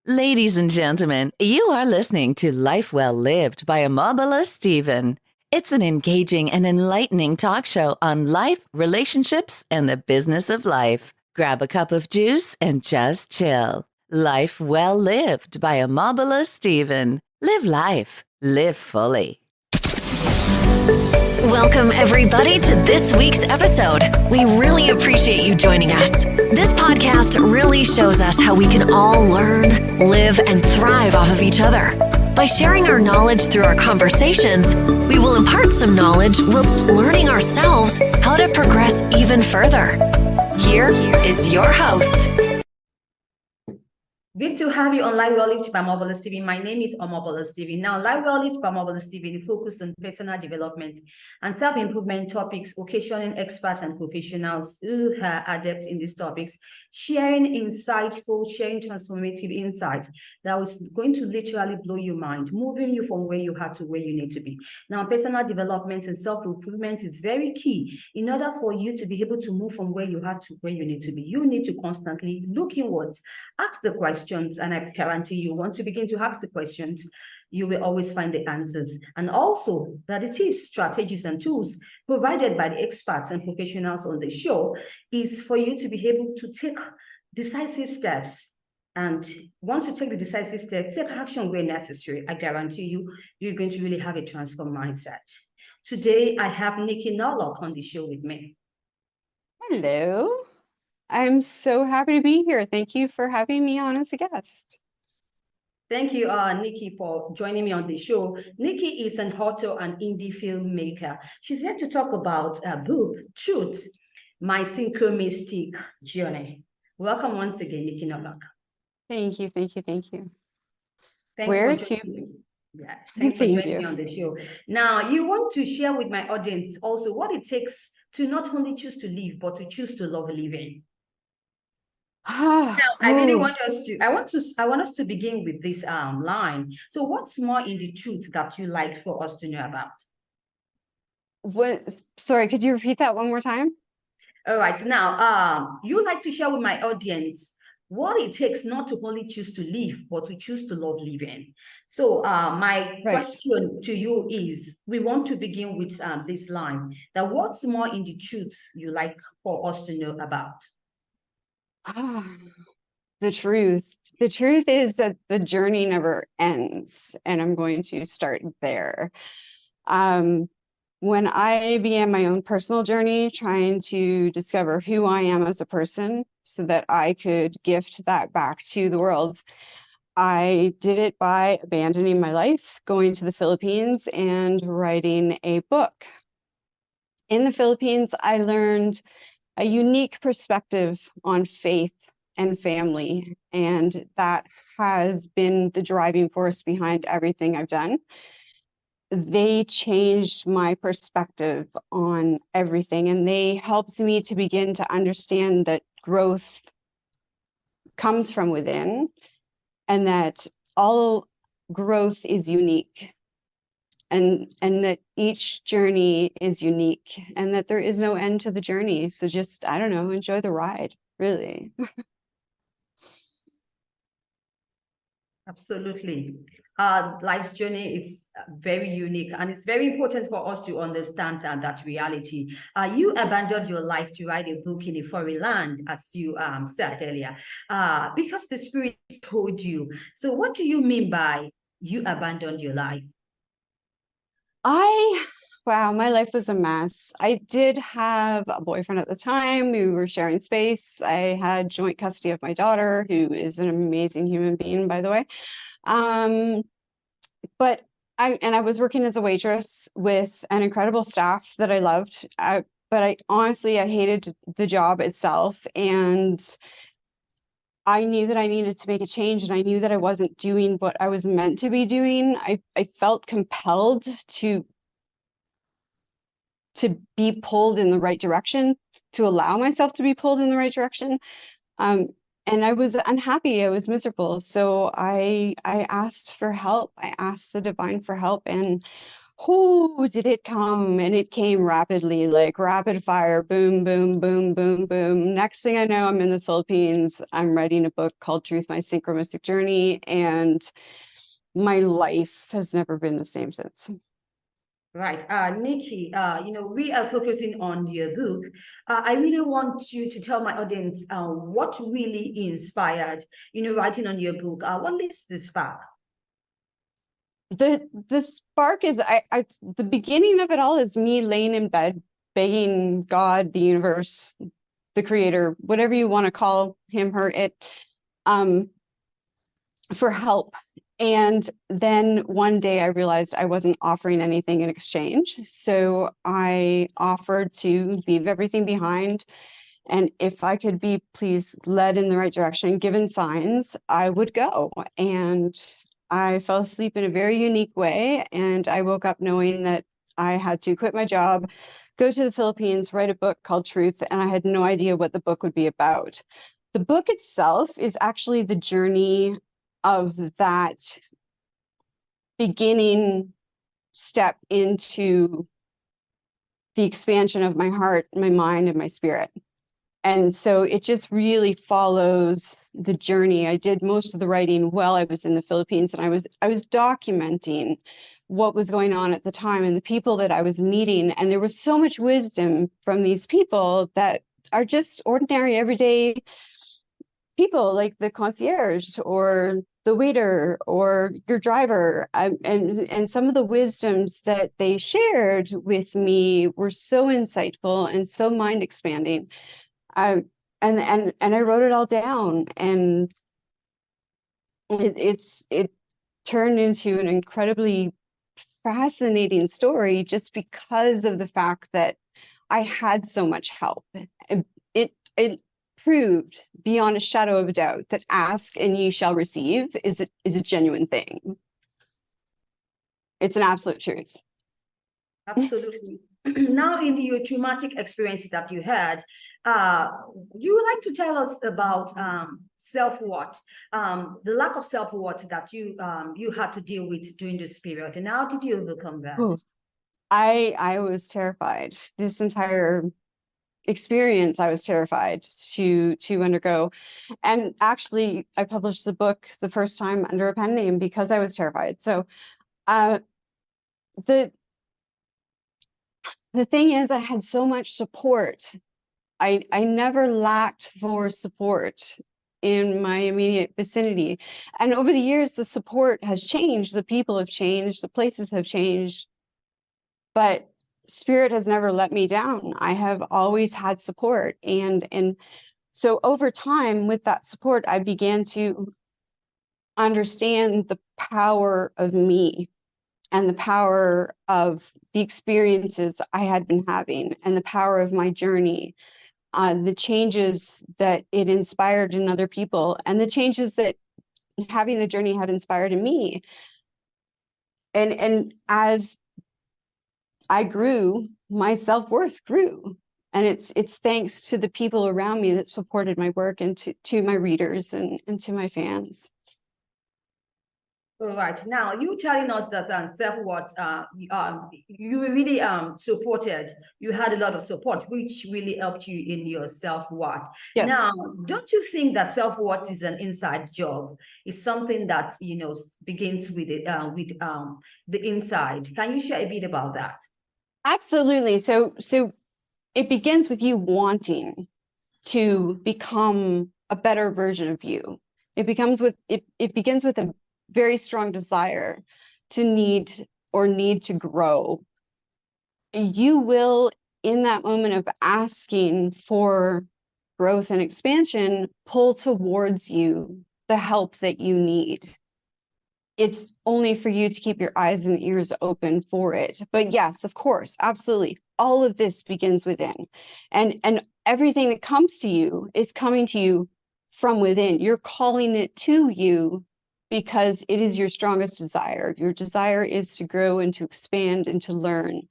Ladies and gentlemen, you are listening to Life Well Lived by Omobola Stephen. It's an engaging and enlightening talk show on life, relationships, and the business of life. Grab a cup of juice and just chill. Life Well Lived by Omobola Stephen. Live life. Live fully. Welcome, everybody, to this week's episode. We really appreciate you joining us. This podcast really shows us how we can all learn, live, and thrive off of each other. By sharing our knowledge through our conversations, we will impart some knowledge whilst learning ourselves how to progress even further. Here is your host. Good to have you on Live Well Lived by Omobola Stephen. My name is Omobola Stephen. Now, Live Well Lived by Omobola Stephen focus on personal development and self-improvement topics, occasioning experts and professionals who are adept in these topics, sharing insightful, sharing transformative insight that is going to literally blow your mind, moving you from where you are to where you need to be. Now, personal development and self-improvement is very key. In order for you to be able to move from where you are to where you need to be, you need to constantly look inwards, ask the question. And I guarantee you, once you begin to ask the questions, you will always find the answers. And also that the tips, strategies, and tools provided by the experts and professionals on the show is for you to be able to take decisive steps. And once you take the decisive steps, take action where necessary. I guarantee you, you're going to really have a transformed mindset. Today, I have Niki Norlock on the show with me. Hello. I'm so happy to be here. Thank you for having me on as a guest. Thank you, Niki, for joining me on the show. Niki is an author and indie filmmaker. She's here to talk about a book, Truth, My Synchromystic Journey. Welcome once again, Niki Norlock. Thank you, thank you, thank you. Thanks thanks for joining me on the show. Now, you want to share with my audience also what it takes to not only choose to live, but to choose to love living. Now, I really want us to begin with this line. So what's more in the truth that you like for us to know about? Sorry, could you repeat that one more time? All right. Now, you like to share with my audience what it takes not to only choose to live, but to choose to love living. So my question to you is, we want to begin with this line, that what's more in the truth you like for us to know about? The truth is that the journey never ends, and I'm going to start there. When I began my own personal journey, trying to discover who I am as a person so that I could gift that back to the world, I did it by abandoning my life, going to the Philippines, and writing a book. In the Philippines, I learned a unique perspective on faith and family, and that has been the driving force behind everything I've done. They changed my perspective on everything, and they helped me to begin to understand that growth comes from within, and that all growth is unique, and that each journey is unique, and that there is no end to the journey. So just, I don't know, enjoy the ride, really. Absolutely. Life's journey is very unique, and it's very important for us to understand that reality. You abandoned your life to write a book in a foreign land, as you said earlier, because the spirit told you. So what do you mean by you abandoned your life? Wow, my life was a mess. I did have a boyfriend at the time. We were sharing space. I had joint custody of my daughter, who is an amazing human being, by the way. But I was working as a waitress with an incredible staff that I loved. But I honestly hated the job itself, and I knew that I needed to make a change, and I knew that I wasn't doing what I was meant to be doing. I felt compelled to be pulled in the right direction, to allow myself to be pulled in the right direction. And I was unhappy, I was miserable. So I asked for help. I asked the divine for help. And oh, did it come? And it came rapidly, like rapid fire, boom, boom, boom, boom, boom. Next thing I know, I'm in the Philippines. I'm writing a book called Truth, My Synchromystic Journey, and my life has never been the same since. Right. Nikki, we are focusing on your book. I really want you to tell my audience what really inspired, writing on your book. What leads the spark? The spark is the beginning of it all is me laying in bed, begging God, the universe, the creator, whatever you want to call him, her, it, for help. And then one day I realized I wasn't offering anything in exchange. So I offered to leave everything behind. And if I could be, please, led in the right direction, given signs, I would go. And I fell asleep in a very unique way. And I woke up knowing that I had to quit my job, go to the Philippines, write a book called Truth. And I had no idea what the book would be about. The book itself is actually the journey of that beginning step into the expansion of my heart, my mind, and my spirit. And so it just really follows the journey. I did most of the writing while I was in the Philippines, and I was documenting what was going on at the time and the people that I was meeting. And there was so much wisdom from these people that are just ordinary, everyday people, like the concierge or the waiter or your driver, and some of the wisdoms that they shared with me were so insightful and so mind expanding. And I wrote it all down, and it turned into an incredibly fascinating story just because of the fact that I had so much help. It proved beyond a shadow of a doubt that ask and ye shall receive is a genuine thing. It's an absolute truth. Absolutely. Now, in your traumatic experiences that you had, you would like to tell us about self-worth, the lack of self-worth that you had to deal with during this period, and how did you overcome that? Ooh. I was terrified. This entire experience, I was terrified to undergo. And actually, I published the book the first time under a pen name because I was terrified. So the thing is, I had so much support. I never lacked for support in my immediate vicinity. And over the years, the support has changed. The people have changed. The places have changed. But Spirit has never let me down. I have always had support. And so over time, with that support, I began to understand the power of me and the power of the experiences I had been having and the power of my journey, the changes that it inspired in other people and the changes that having the journey had inspired in me. And as I grew, my self-worth grew. And it's thanks to the people around me that supported my work and to my readers and to my fans. All right. Now, you telling us that self-worth, you were really supported. You had a lot of support, which really helped you in your self-worth. Yes. Now, don't you think that self-worth is an inside job? It's something that begins with it, the inside. Can you share a bit about that? Absolutely. So it begins with you wanting to become a better version of you. It begins with a very strong desire to need to grow. You will, in that moment of asking for growth and expansion, pull towards you the help that you need. It's only for you to keep your eyes and ears open for it. But yes, of course, absolutely. All of this begins within. And everything that comes to you is coming to you from within. You're calling it to you because it is your strongest desire. Your desire is to grow and to expand and to learn.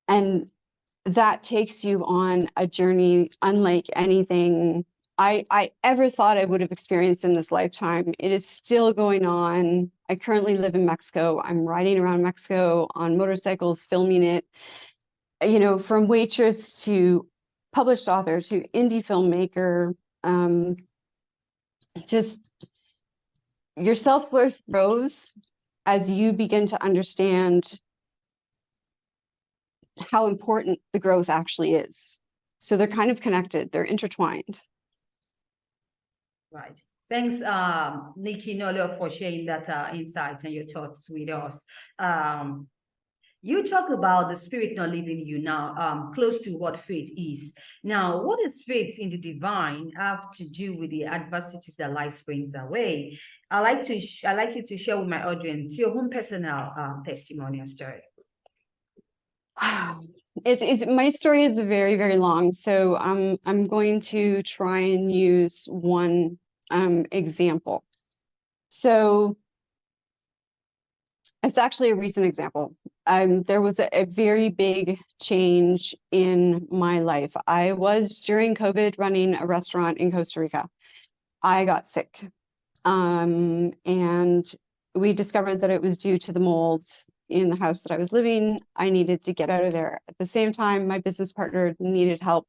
And that takes you on a journey unlike anything I ever thought I would have experienced in this lifetime. It is still going on. I currently live in Mexico. I'm riding around Mexico on motorcycles, filming it, you know, from waitress to published author to indie filmmaker. Just your self-worth grows as you begin to understand how important the growth actually is. So they're kind of connected, they're intertwined. Right. Thanks, Niki Norlock, for sharing that insight and your thoughts with us. You talk about the spirit not leaving you now, close to what faith is. Now, what does faith in the divine have to do with the adversities that life brings away? I like you to share with my audience your own personal testimony and story. My story is very, very long, so I'm going to try and use one example. So it's actually a recent example. There was a very big change in my life. I was, during COVID, running a restaurant in Costa Rica. I got sick, and we discovered that it was due to the mold in the house that I was living. I needed to get out of there. At the same time, my business partner needed help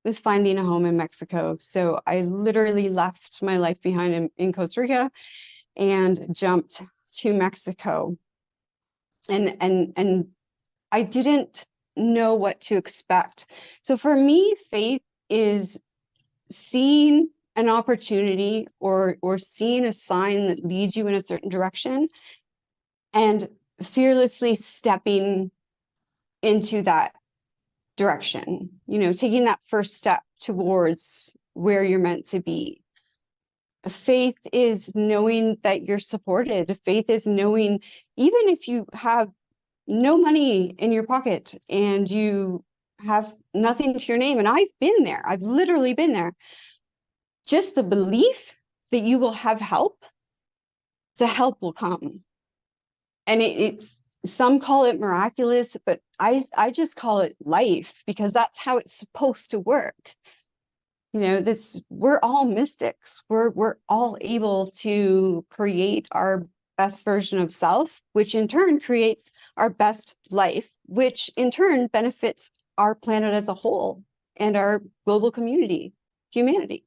with finding a home in Mexico. So I literally left my life behind in Costa Rica and jumped to Mexico. And I didn't know what to expect. So for me, faith is seeing an opportunity or seeing a sign that leads you in a certain direction and fearlessly stepping into that direction, you know, taking that first step towards where you're meant to be. Faith is knowing that you're supported. Faith is knowing, even if you have no money in your pocket and you have nothing to your name, and I've been there, I've literally been there, just the belief that you will have help, the help will come. And it's, some call it miraculous, but I just call it life, because that's how it's supposed to work. You know, we're all mystics. We're all able to create our best version of self, which in turn creates our best life, which in turn benefits our planet as a whole and our global community, humanity.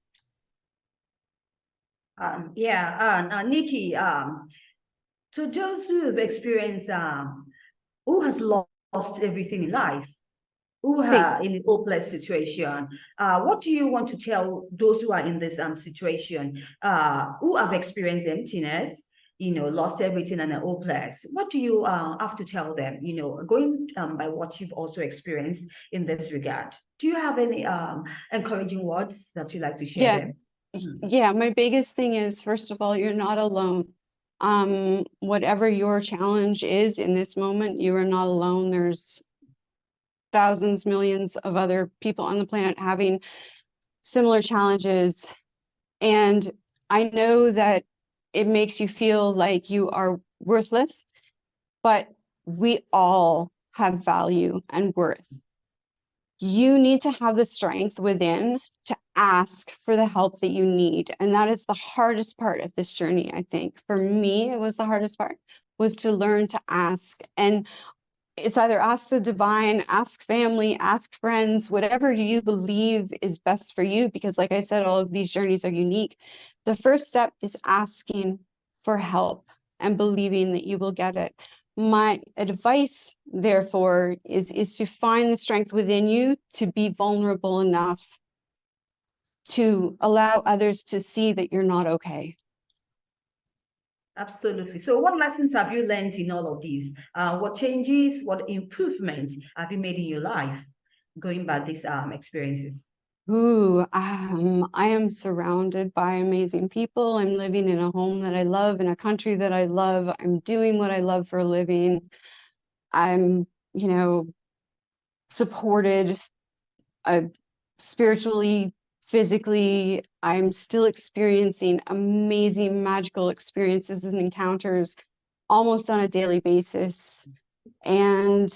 Niki, to those who have experienced, who has lost everything in life, who are in a hopeless situation, what do you want to tell those who are in this situation, who have experienced emptiness, you know, lost everything and are hopeless? What do you have to tell them, you know, going by what you've also experienced in this regard? Do you have any encouraging words that you'd like to share them? Yeah, my biggest thing is, first of all, you're not alone. Whatever your challenge is in this moment, you are not alone. There's thousands, millions of other people on the planet having similar challenges. And I know that it makes you feel like you are worthless, but we all have value and worth. You need to have the strength within to ask for the help that you need. And that is the hardest part of this journey, I think. For me, it was the hardest part, was to learn to ask. And it's either ask the divine, ask family, ask friends, whatever you believe is best for you. Because like I said, all of these journeys are unique. The first step is asking for help and believing that you will get it. My advice, therefore, is to find the strength within you to be vulnerable enough to allow others to see that you're not okay. Absolutely. So what lessons have you learned in all of these? What changes, what improvement have you made in your life going by these experiences? I am surrounded by amazing people. I'm living in a home that I love, in a country that I love. I'm doing what I love for a living. I'm, you know, supported spiritually, physically. I'm still experiencing amazing, magical experiences and encounters almost on a daily basis. And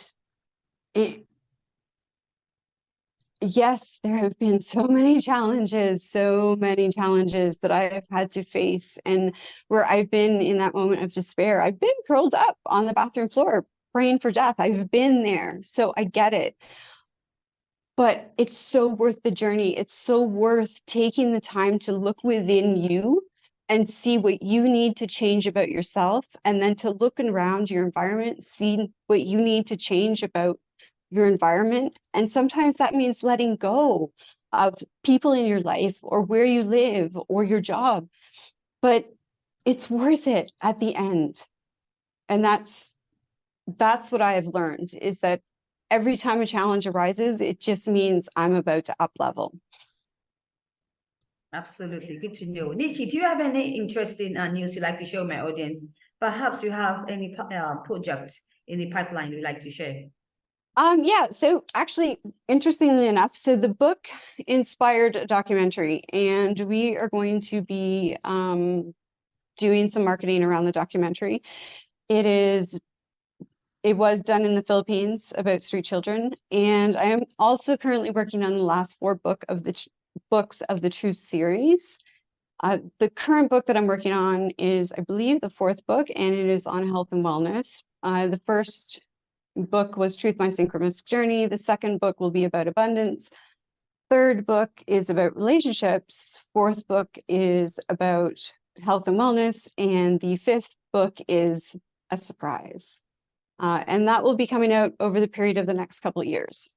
Yes, there have been so many challenges that I have had to face, and where I've been in that moment of despair. I've been curled up on the bathroom floor praying for death. I've been there, so I get it. But it's so worth the journey. It's so worth taking the time to look within you and see what you need to change about yourself, and then to look around your environment, see what you need to change about your environment. And sometimes that means letting go of people in your life or where you live or your job, but it's worth it at the end. And that's what I have learned, is that every time a challenge arises, it just means I'm about to up level. Absolutely. Good to know. Niki, do you have any interesting news you'd like to share with my audience? Perhaps you have any project in the pipeline you'd like to share? Yeah, so actually, interestingly enough, so the book inspired a documentary, and we are going to be doing some marketing around the documentary. It was done in the Philippines about street children, and I am also currently working on the last 4 books of the True series. The current book that I'm working on is, I believe, the 4th book, and it is on health and wellness. The first book was Truth, My Synchromystic Journey. The second book will be about abundance. Third book is about relationships. 4th book is about health and wellness. And the 5th book is a surprise. And that will be coming out over the period of the next couple of years.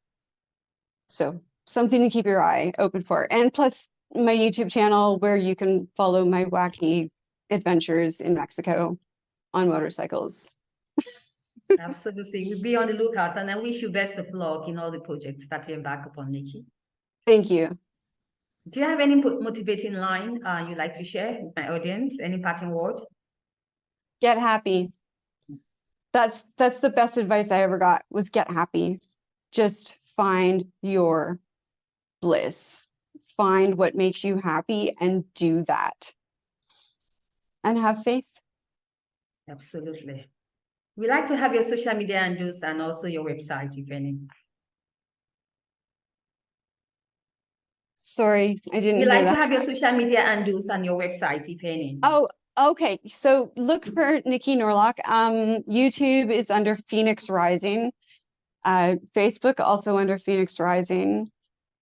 So something to keep your eye open for. And plus my YouTube channel, where you can follow my wacky adventures in Mexico on motorcycles. Absolutely. We'll be on the lookout, and I wish you best of luck in all the projects that you embark upon, Niki. Thank you. Do you have any motivating line you'd like to share with my audience? Any parting word? Get happy. That's the best advice I ever got, was get happy. Just find your bliss. Find what makes you happy and do that. And have faith. Absolutely. We'd like to have your social media handles and also your website, if any. Sorry, I didn't We'd hear like that. to have your social media handles and your website, if any. Oh, okay. So look for Niki Norlock. YouTube is under Phoenix Rising. Facebook also under Phoenix Rising.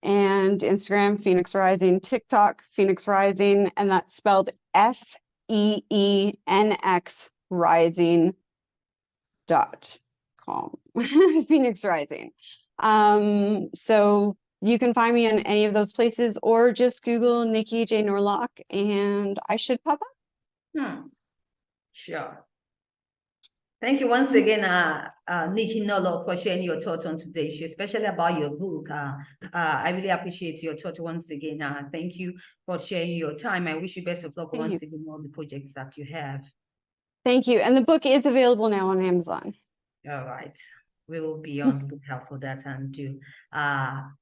And Instagram, Phoenix Rising. TikTok, Phoenix Rising. And that's spelled FEENX Rising.com. Phoenix Rising. So you can find me on any of those places, or just Google Niki J. Norlock and I should pop up. Sure. Thank you once again, Niki Norlock, for sharing your thoughts on today's show, especially about your book. I really appreciate your thoughts once again. Thank you for sharing your time. I wish you best of luck once again on all the projects that you have. Thank you. And the book is available now on Amazon. All right. We will be on the lookout for that and do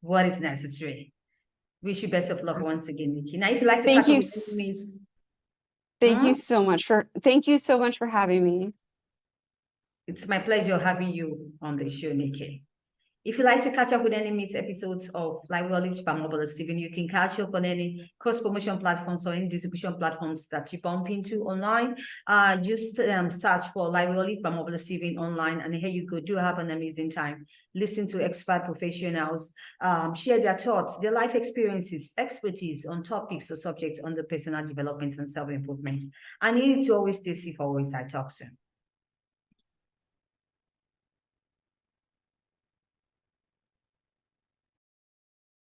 what is necessary. Wish you best of luck once again, Niki. Now, if you'd like to catch up with me, thank you so much for having me. It's my pleasure having you on the show, Niki. If you'd like to catch up with any missed episodes of Live Well Lived by Omobola Stephen, you can catch up on any cross-promotion platforms or any distribution platforms that you bump into online. Just search for Live Well Lived by Omobola Stephen online, and here you go. Do have an amazing time. Listen to expert professionals share their thoughts, their life experiences, expertise on topics or subjects on the personal development and self-improvement. I need to always stay safe, always I talk soon.